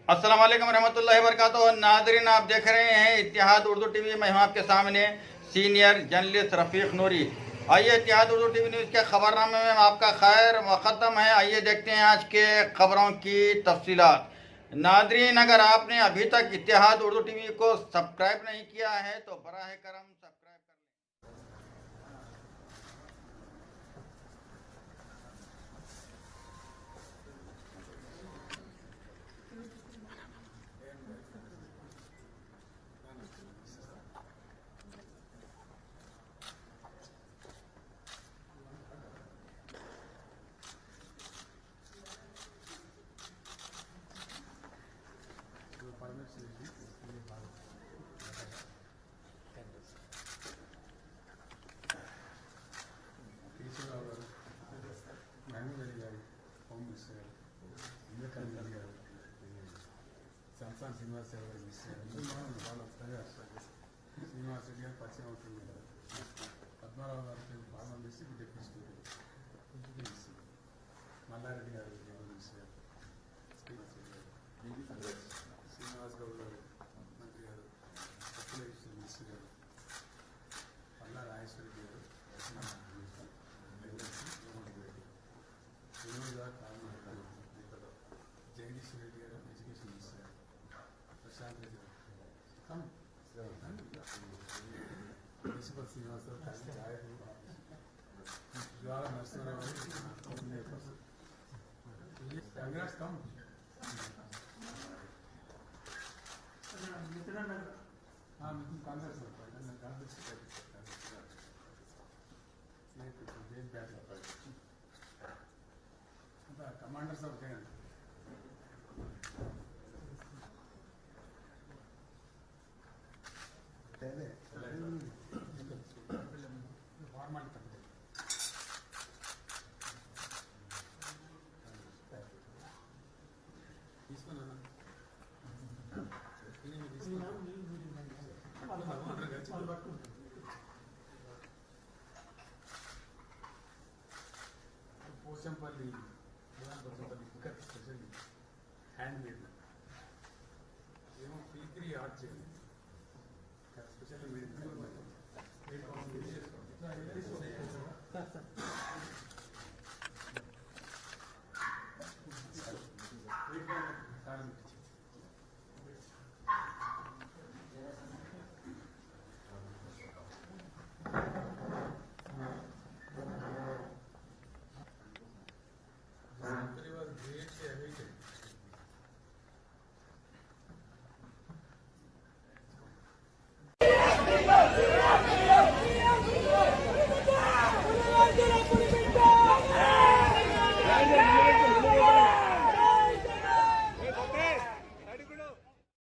अस्सलाम वालेकुम रहमतुल्लाहि व बरकातुहू। नाज़रीन, आप देख रहे हैं इत्तेहाद उर्दू टीवी। मैं हूं आपके सामने सीनियर जर्नलिस्ट रफ़ीक नूरी। आइए इत्तेहाद उर्दू टीवी न्यूज़ के खबरनामे में आपका खैर मुक़द्दम है। आइए देखते हैं आज के खबरों की तफसीलात। नाज़रीन, अगर आपने अभी तक इत्तेहाद उर्दू टीवी को सब्सक्राइब नहीं किया है तो बराह करम सब्सक्राइब कर लें। సంస్థాన్ శ్రీనివాస్ గారు మిస్ శ్రీనివాస్ రెడ్డి గారు పరిచయం అవుతుంది కదా, పద్మారావు గారికి బాగా మిస్ డిప్యూటీ మిస్ మల్లారెడ్డి గారు మిస్ శ్రీనివాస్ గౌడ్ గారు మంత్రి గారు అఖిలేశ్వర మిస్ గారు పల్లా రాజేశ్వరరెడ్డి గారు వినోద్ గారు కారణం జగదీశ్వర రెడ్డి గారు education miss Prashanth Reddy principal Srinivasarao Jwala Narasimharao congrats come congress commanders of Jagan formality తప్పదు. తీసుకున్నాను Pochampalli cooker special hand made ఏమో P3 ఆర్ట్ చేయండి స్పెషల్ మేడ్ కార్మిక